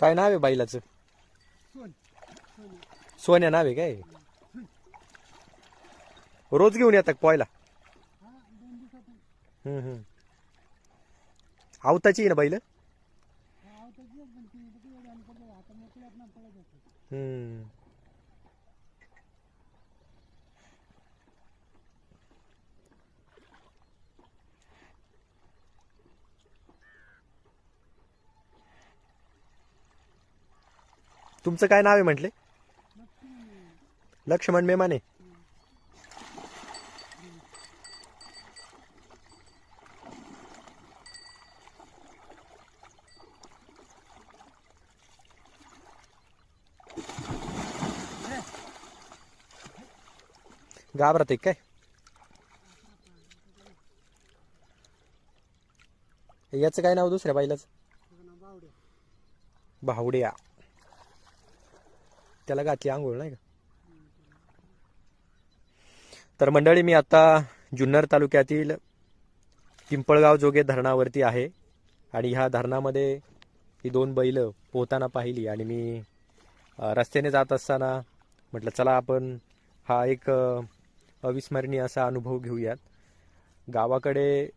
काय नाव आहे बैलाचं? सोन्या नाव आहे काय? रोज घेऊन येतात पोहायला? आवताची आहे ना बैल? तुमचं काय नाव आहे म्हटले? लक्ष्मण मेमाने. घाबरत आहे काय? याचं काय नाव दुसऱ्या बैलाचं? भावड्या. त्याला घातली आंघोळ नाही का? तर मंडळी, मी आता जुन्नर तालुक्यातील पिंपळगाव जोगे धरणावरती आहे आणि ह्या धरणामध्ये ही दोन बैल पोहताना पाहिली आणि मी रस्त्याने जात असताना म्हटलं चला आपण हा एक अविस्मरणीय असा अनुभव घेऊयात. गावाकडे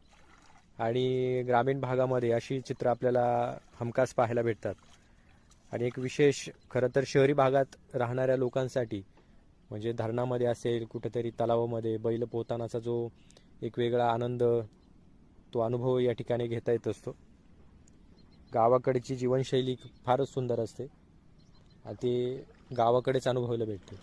आणि ग्रामीण भागामध्ये अशी चित्र आपल्याला हमखास पाहायला भेटतात आणि एक विशेष खरं तर शहरी भागात राहणाऱ्या लोकांसाठी म्हणजे धरणामध्ये असेल कुठेतरी तलावामध्ये बैल पोहतानाचा जो एक वेगळा आनंद, तो अनुभव या ठिकाणी घेता येत असतो. गावाकडची जीवनशैली फारच सुंदर असते आणि ते गावाकडेच अनुभवायला भेटते.